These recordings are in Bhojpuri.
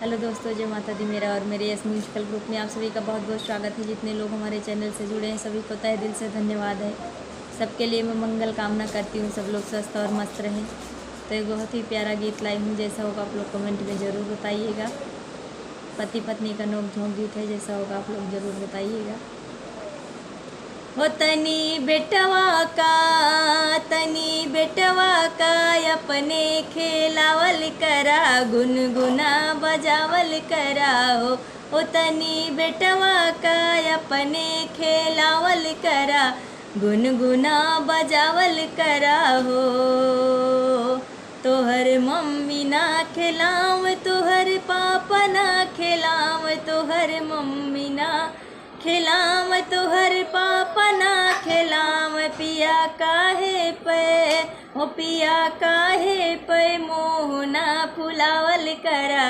हेलो दोस्तों, जय माता दी। मेरा और मेरे यस म्यूजिकल ग्रुप में आप सभी का बहुत बहुत स्वागत है। जितने लोग हमारे चैनल से जुड़े हैं सभी को तहे दिल से धन्यवाद है। सबके लिए मैं मंगल कामना करती हूँ, सब लोग स्वस्थ और मस्त रहें। तो एक बहुत ही प्यारा गीत लाई हूँ, जैसा होगा आप लोग कमेंट में ज़रूर बताइएगा। पति पत्नी का नोक झोंक गीत है, जैसा होगा आप लोग ज़रूर बताइएगा। हो तनी बेटवा का अपने खेलावल करा, गुनगुना बजावल करा हो तनी बेटवा का अपने खेलावल करा, गुनगुना बजावल करा हो। तोहर मम्मी ना खिलाव, तोहर पापा ना खिलाव, तोहर मम्मी ना खिलाव, तोहर पापा ना खिलाव, पिया काहे पे हो पिया काहे पे मोहना फुलावल करा,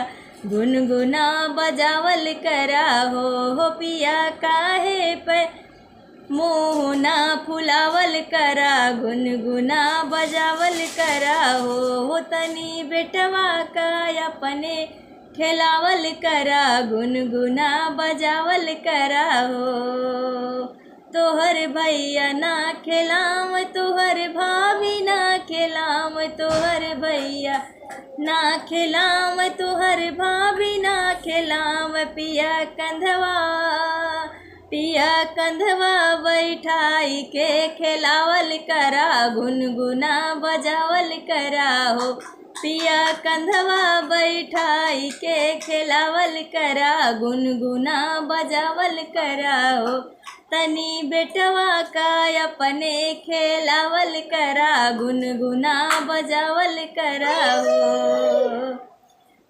गुनगुना बजावल करा हो पिया काहे पे मोहना फुलावल करा, गुनगुना बजावल करा हो तनी बेटवा का अपने खेलावल करा, गुनगुना बजावल करा हो। तोहर भैया ना खिलाव, तोहर भाभी ना खिलाव, तोहर भैया ना खिलाव, तोहर भाभी ना खिलाव, पिया कंधवा बैठाई के खिलावल करा, गुनगुना बजावल करा हो। पिया कंधवा बैठाई के खिलावल करा, गुनगुना बजावल करा हो तनी बेटवा का अपने खिलावल करा, गुनगुना बजावल करा हो।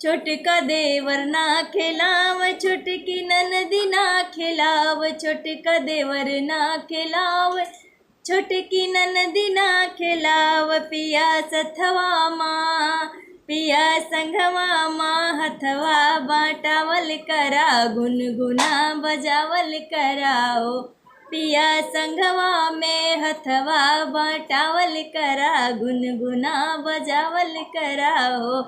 छोटका देवर ना खिलाव, छोटकी ननदी ना खिलाव, छोटका देवर ना खिलाव, छोटकी ननदी ना खिलाव, पिया सथवा माँ पिया संघवा माँ हथवा बाटावल करा, गुनगुना बजावल कराओ। पिया संघवा में हथवा बाटावल करा, गुनगुना बजावल कराओ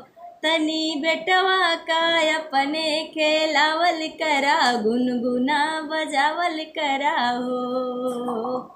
तनी बेटवा का अपने खेलावल करा, गुनगुना बजावल करा हो।